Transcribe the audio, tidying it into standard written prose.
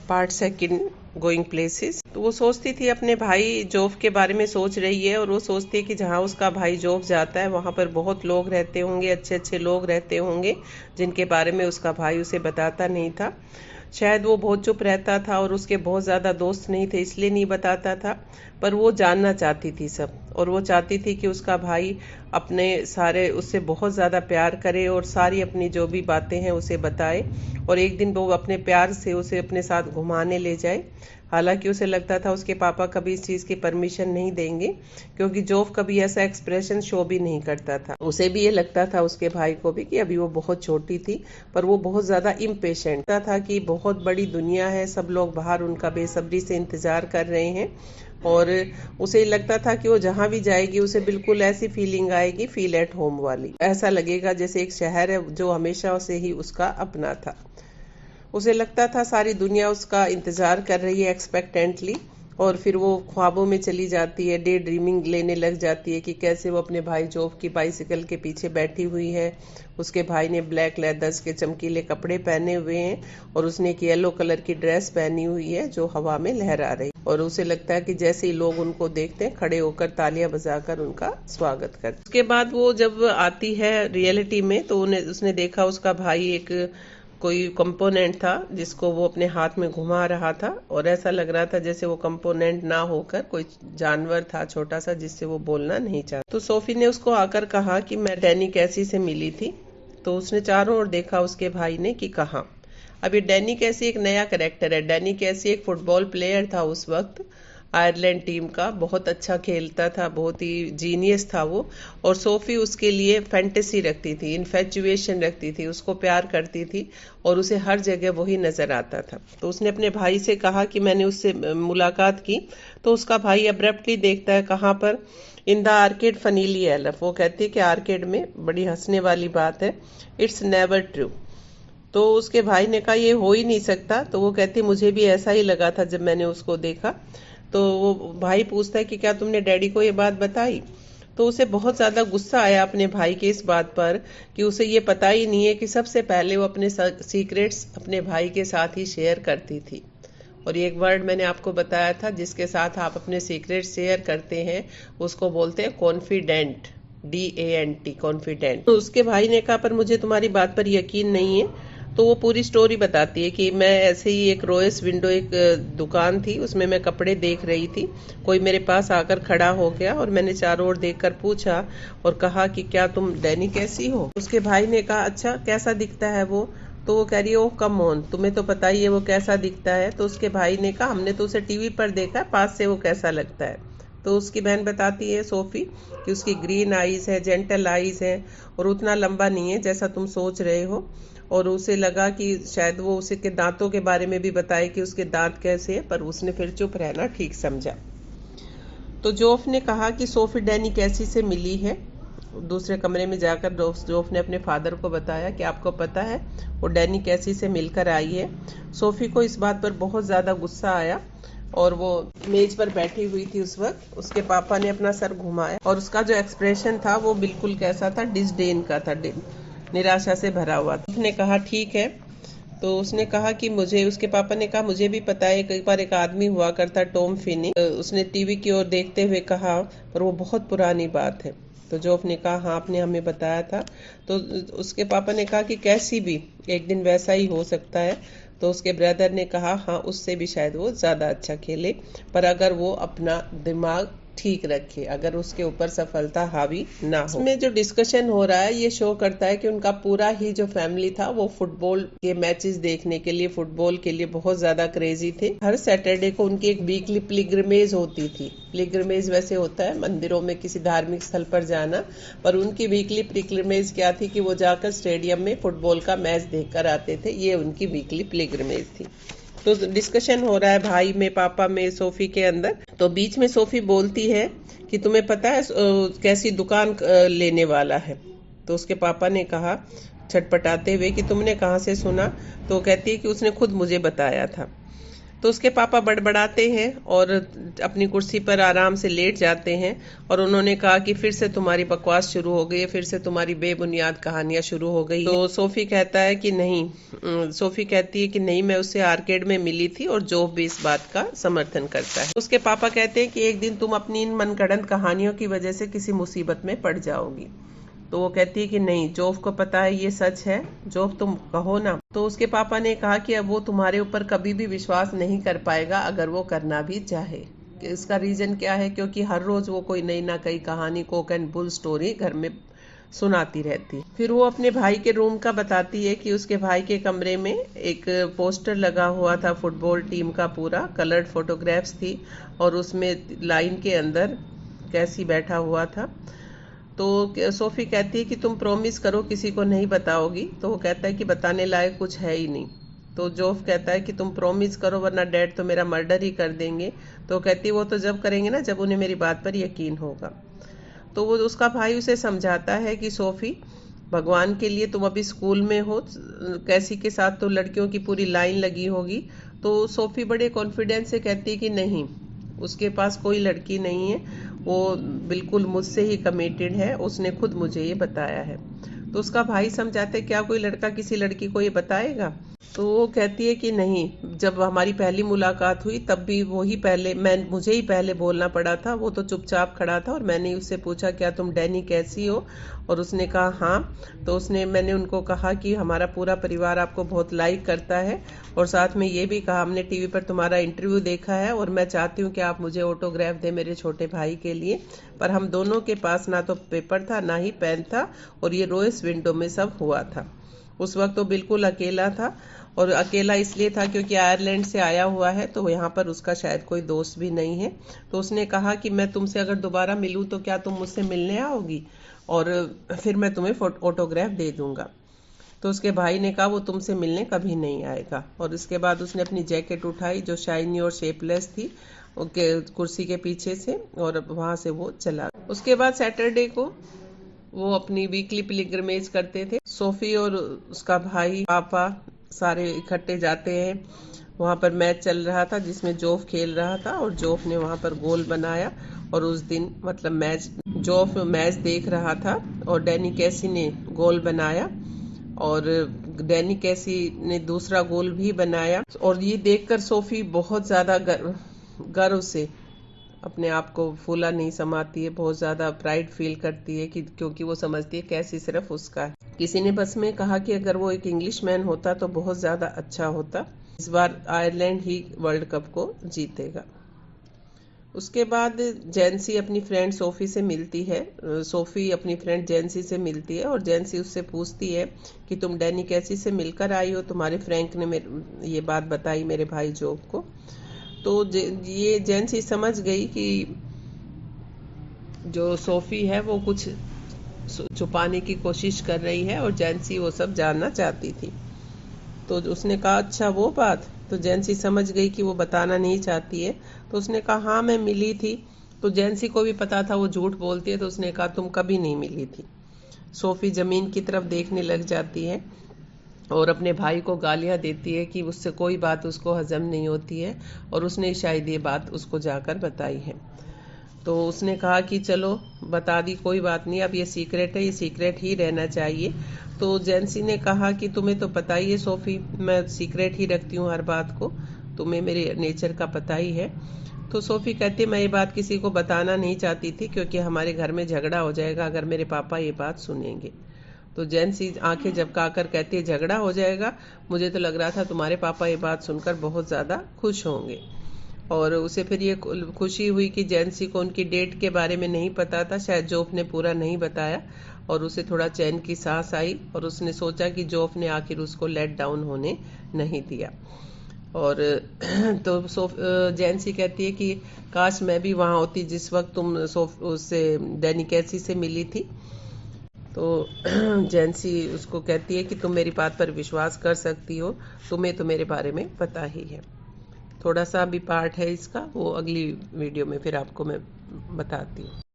Part second, going places. तो वो सोचती थी अपने भाई जोफ के बारे में सोच रही है, और वो सोचती है कि जहाँ उसका भाई जोफ जाता है वहाँ पर बहुत लोग रहते होंगे, अच्छे अच्छे लोग रहते होंगे जिनके बारे में उसका भाई उसे बताता नहीं था। शायद वो बहुत चुप रहता था और उसके बहुत ज़्यादा दोस्त नहीं थे इसलिए नहीं बताता था, पर वो जानना चाहती थी सब, और वो चाहती थी कि उसका भाई अपने सारे उससे बहुत ज़्यादा प्यार करे और सारी अपनी जो भी बातें हैं उसे बताए, और एक दिन वो अपने प्यार से उसे अपने साथ घुमाने ले जाए। हालांकि उसे लगता था उसके पापा कभी इस चीज़ की परमिशन नहीं देंगे, क्योंकि जोफ कभी ऐसा एक्सप्रेशन शो भी नहीं करता था। उसे भी ये लगता था, उसके भाई को भी, कि अभी वो बहुत छोटी थी, पर वो बहुत ज़्यादा इम्पेशेंट था कि बहुत बड़ी दुनिया है, सब लोग बाहर उनका बेसब्री से इंतज़ार कर रहे हैं, और उसे लगता था कि वो जहाँ भी जाएगी उसे बिल्कुल ऐसी फीलिंग आएगी, फील एट होम वाली, ऐसा लगेगा जैसे एक शहर है जो हमेशा से ही उसका अपना था। उसे लगता था सारी दुनिया उसका इंतज़ार कर रही है एक्सपेक्टेंटली, और फिर वो ख्वाबों में चली जाती है, डे ड्रीमिंग लेने लग जाती है कि कैसे वो अपने भाई जोफ की बाइसिकल के पीछे बैठी हुई है। उसके भाई ने ब्लैक लेदर्स के चमकीले कपड़े पहने हुए हैं, और उसने एक येलो कलर की ड्रेस पहनी हुई है जो हवा में लहरा रही, और उसे लगता है कि जैसे ही लोग उनको देखते हैं खड़े होकर तालियां बजाकर उनका स्वागत करते। उसके बाद वो जब आती है रियलिटी में, तो उसने देखा उसका भाई एक कोई कंपोनेंट था जिसको वो अपने हाथ में घुमा रहा था, और ऐसा लग रहा था जैसे वो कंपोनेंट ना होकर कोई जानवर था छोटा सा जिससे वो बोलना नहीं चाहता। तो सोफी ने उसको आकर कहा कि मैं डैनी कैसी से मिली थी। तो उसने चारों ओर देखा उसके भाई ने कि कहाँ। अब ये डैनी कैसी एक नया कैरेक्टर है। डैनी कैसी एक फुटबॉल प्लेयर था उस वक्त, आयरलैंड टीम का, बहुत अच्छा खेलता था, बहुत ही जीनियस था वो, और सोफी उसके लिए फैंटेसी रखती थी, इन्फेचुएशन रखती थी, उसको प्यार करती थी, और उसे हर जगह वही नजर आता था। तो उसने अपने भाई से कहा कि मैंने उससे मुलाकात की। तो उसका भाई अब्रप्टली देखता है, कहाँ पर? In the arcade funnily elf. वो कहती है कि आर्केड में, बड़ी हंसने वाली बात है, इट्स नेवर ट्रू। तो उसके भाई ने कहा ये हो ही नहीं सकता। तो वो कहती मुझे भी ऐसा ही लगा था जब मैंने उसको देखा। तो वो भाई पूछता है कि क्या तुमने डैडी को ये बात बताई? तो उसे बहुत ज़्यादा गुस्सा आया अपने भाई के इस बात पर कि उसे ये पता ही नहीं है कि सबसे पहले वो अपने सीक्रेट्स अपने भाई के साथ ही शेयर करती थी। और ये एक वर्ड मैंने आपको बताया था, जिसके साथ आप अपने सीक्रेट शेयर करते हैं उसको बोलते हैं कॉन्फिडेंट, DANT, कॉन्फिडेंट। तो उसके भाई ने कहा पर मुझे तुम्हारी बात पर यकीन नहीं है। तो वो पूरी स्टोरी बताती है कि मैं ऐसे ही एक रोएस विंडो, एक दुकान थी, उसमें मैं कपड़े देख रही थी, कोई मेरे पास आकर खड़ा हो गया और मैंने चारों ओर देखकर पूछा और कहा कि क्या तुम डैनी कैसी हो? उसके भाई ने कहा अच्छा कैसा दिखता है वो? तो वो कह रही है ओह कम ऑन, तुम्हें तो पता ही है वो कैसा दिखता है। तो उसके भाई ने कहा हमने तो उसे टीवी पर देखा है, पास से वो कैसा लगता है। तो उसकी बहन बताती है सोफी कि उसकी ग्रीन आईज है, जेंटल आईज है, और उतना लंबा नहीं है जैसा तुम सोच रहे हो। और उसे लगा कि शायद वो उसके दांतों के बारे में भी बताए कि उसके दांत कैसे हैं, पर उसने फिर चुप रहना ठीक समझा। तो जोफ ने कहा कि सोफी डैनी कैसी से मिली है। दूसरे कमरे में जाकर जोफ ने अपने फादर को बताया कि आपको पता है वो डैनी कैसी से मिलकर आई है। सोफी को इस बात पर बहुत ज़्यादा गुस्सा आया, और वो मेज पर बैठी हुई थी उस वक्त। उसके पापा ने अपना सर घुमाया और उसका जो एक्सप्रेशन था वो बिल्कुल कैसा था, डिसडेन का था, निराशा से भरा हुआ था। उसने कहा ठीक है। तो उसने कहा कि मुझे, उसके पापा ने कहा मुझे भी पता है, कई बार एक आदमी हुआ करता टॉम फिनी। उसने टीवी की ओर देखते हुए कहा पर वो बहुत पुरानी बात है। तो जोफ ने कहा हाँ आपने हमें बताया था। तो उसके पापा ने कहा कि कैसी भी, एक दिन वैसा ही हो सकता है। तो उसके ब्रदर ने कहा हाँ उससे भी शायद वो ज़्यादा अच्छा खेले, पर अगर वो अपना दिमाग ठीक रखे, अगर उसके ऊपर सफलता हावी ना हो। इसमें जो डिस्कशन हो रहा है ये शो करता है कि उनका पूरा ही जो फैमिली था वो फुटबॉल के मैचेस देखने के लिए, फुटबॉल के लिए बहुत ज्यादा क्रेजी थे। हर सैटरडे को उनकी एक वीकली पिलग्रिमेज होती थी। पिलग्रिमेज वैसे होता है मंदिरों में किसी धार्मिक स्थल पर जाना, पर उनकी वीकली पिलग्रिमेज क्या थी कि वो जाकर स्टेडियम में फुटबॉल का मैच देखकर आते थे। ये उनकी वीकली पिलग्रिमेज थी। तो डिस्कशन हो रहा है भाई में, पापा में, सोफी के अंदर। तो बीच में सोफी बोलती है कि तुम्हें पता है कैसी दुकान लेने वाला है? तो उसके पापा ने कहा छटपटाते हुए कि तुमने कहाँ से सुना? तो कहती है कि उसने खुद मुझे बताया था। तो उसके पापा बड़बड़ाते हैं और अपनी कुर्सी पर आराम से लेट जाते हैं और उन्होंने कहा कि फिर से तुम्हारी बकवास शुरू हो गई है, फिर से तुम्हारी बेबुनियाद कहानियां शुरू हो गई। तो सोफी कहता है कि नहीं, सोफी कहती है कि नहीं, मैं उससे आर्केड में मिली थी और जोफ भी इस बात का समर्थन करता है। उसके पापा कहते हैं कि एक दिन तुम अपनी इन मनगढ़ंत कहानियों की वजह से किसी मुसीबत में पड़ जाओगी। तो वो कहती है कि नहीं, जोफ को पता है ये सच है, जोफ तुम कहो ना। तो उसके पापा ने कहा कि अब वो तुम्हारे ऊपर कभी भी विश्वास नहीं कर पाएगा अगर वो करना भी चाहे। इसका रीजन क्या है? क्योंकि हर रोज वो कोई नई ना कई कहानी, कोक एंड बुल स्टोरी घर में सुनाती रहती। फिर वो अपने भाई के रूम का बताती है कि उसके भाई के कमरे में एक पोस्टर लगा हुआ था फुटबॉल टीम का, पूरा कलर्ड फोटोग्राफ्स थी और उसमें लाइन के अंदर कैसी बैठा हुआ था। तो सोफी कहती है कि तुम प्रॉमिस करो किसी को नहीं बताओगी। तो वो कहता है कि बताने लायक कुछ है ही नहीं। तो जोफ कहता है कि तुम प्रॉमिस करो वरना डैड तो मेरा मर्डर ही कर देंगे। तो कहती है वो तो जब करेंगे ना जब उन्हें मेरी बात पर यकीन होगा। तो वो उसका भाई उसे समझाता है कि सोफी, भगवान के लिए तुम अभी स्कूल में हो, कैसी के साथ तो लड़कियों की पूरी लाइन लगी होगी। तो सोफी बड़े कॉन्फिडेंस से कहती है कि नहीं, उसके पास कोई लड़की नहीं है, वो बिल्कुल मुझसे ही कमिटेड है, उसने खुद मुझे ये बताया है। तो उसका भाई समझाते क्या कोई लड़का किसी लड़की को ये बताएगा? तो वो कहती है कि नहीं, जब हमारी पहली मुलाकात हुई तब भी मुझे ही पहले बोलना पड़ा था। वो तो चुपचाप खड़ा था और मैंने उससे पूछा क्या तुम डैनी कैसी हो, और उसने कहा हाँ। तो मैंने उनको कहा कि हमारा पूरा परिवार आपको बहुत लाइक करता है और साथ में ये भी कहा हमने टीवी पर तुम्हारा इंटरव्यू देखा है और मैं चाहती हूँ कि आप मुझे ऑटोग्राफ दें मेरे छोटे भाई के लिए। पर हम दोनों के पास ना तो पेपर था ना ही पेन था और ये रोइस विंडो में सब हुआ था। उस वक्त तो बिल्कुल अकेला था और अकेला इसलिए था क्योंकि आयरलैंड से आया हुआ है तो यहाँ पर उसका शायद कोई दोस्त भी नहीं है। तो उसने कहा कि मैं तुमसे अगर दोबारा मिलूं तो क्या तुम मुझसे मिलने आओगी और फिर मैं तुम्हें ऑटोग्राफ दे दूंगा। तो उसके भाई ने कहा वो तुमसे मिलने कभी नहीं आएगा। और इसके बाद उसने अपनी जैकेट उठाई जो शाइनी और शेपलेस थी कुर्सी के पीछे से और वहां से वो चला। उसके बाद सैटरडे को वो अपनी वीकली पिलग्रिमेज करते थे। सोफी और उसका भाई, पापा सारे इकट्ठे जाते हैं। वहां पर मैच चल रहा था जिसमें जोफ खेल रहा था और जोफ ने वहां पर गोल बनाया। और उस दिन मतलब जोफ मैच देख रहा था और डैनी कैसी ने गोल बनाया और डैनी कैसी ने दूसरा गोल भी बनाया। और ये देखकर सोफी बहुत ज्यादा गर्व से अपने आप को फूला नहीं समाती है, बहुत ज्यादा प्राइड फील करती है कि क्योंकि वो समझती है कैसी सिर्फ उसका है। किसी ने बस में कहा कि अगर वो एक इंग्लिशमैन होता तो बहुत ज्यादा अच्छा होता। इस बार आयरलैंड ही वर्ल्ड कप को जीतेगा। उसके बाद जेंसी अपनी फ्रेंड सोफी से मिलती है। सोफी अपनी फ्रेंड जेंसी से मिलती है और जेंसी उससे पूछती है कि तुम डैनी कैसी से मिलकर आई हो, तुम्हारे फ्रैंक ने ये बात बताई मेरे भाई जोब को। तो ये जेंसी समझ गई कि जो सोफी है वो कुछ छुपाने की कोशिश कर रही है और जेंसी वो सब जानना चाहती थी। तो उसने कहा अच्छा वो बात। तो जेंसी समझ गई कि वो बताना नहीं चाहती है। तो उसने कहा हाँ मैं मिली थी। तो जेंसी को भी पता था वो झूठ बोलती है। तो उसने कहा तुम कभी नहीं मिली थी। सोफी जमीन की तरफ देखने लग जाती है और अपने भाई को गालियां देती है कि उससे कोई बात उसको हजम नहीं होती है और उसने शायद ये बात उसको जाकर बताई है। तो उसने कहा कि चलो बता दी, कोई बात नहीं, अब ये सीक्रेट है, ये सीक्रेट ही रहना चाहिए। तो जेंसी ने कहा कि तुम्हें तो पता ही है सोफी, मैं सीक्रेट ही रखती हूँ हर बात को, तुम्हें मेरे नेचर का पता ही है। तो सोफी कहती है मैं ये बात किसी को बताना नहीं चाहती थी क्योंकि हमारे घर में झगड़ा हो जाएगा अगर मेरे पापा ये बात सुनेंगे। तो जेंसी आंखें झपकाकर कहती है झगड़ा हो जाएगा, मुझे तो लग रहा था तुम्हारे पापा ये बात सुनकर बहुत ज्यादा खुश होंगे। और उसे फिर ये खुशी हुई कि जेंसी को उनकी डेट के बारे में नहीं पता था, शायद जोफ ने पूरा नहीं बताया और उसे थोड़ा चैन की सांस आई और उसने सोचा कि जोफ ने आखिर उसको लेट डाउन होने नहीं दिया। और तो जेंसी कहती है कि काश मैं भी वहां होती जिस वक्त तुम उससे डैनी कैसी से मिली थी। तो जेंसी उसको कहती है कि तुम मेरी बात पर विश्वास कर सकती हो, तुम्हें तो मेरे बारे में पता ही है। थोड़ा सा भी पार्ट है इसका, वो अगली वीडियो में फिर आपको मैं बताती हूँ।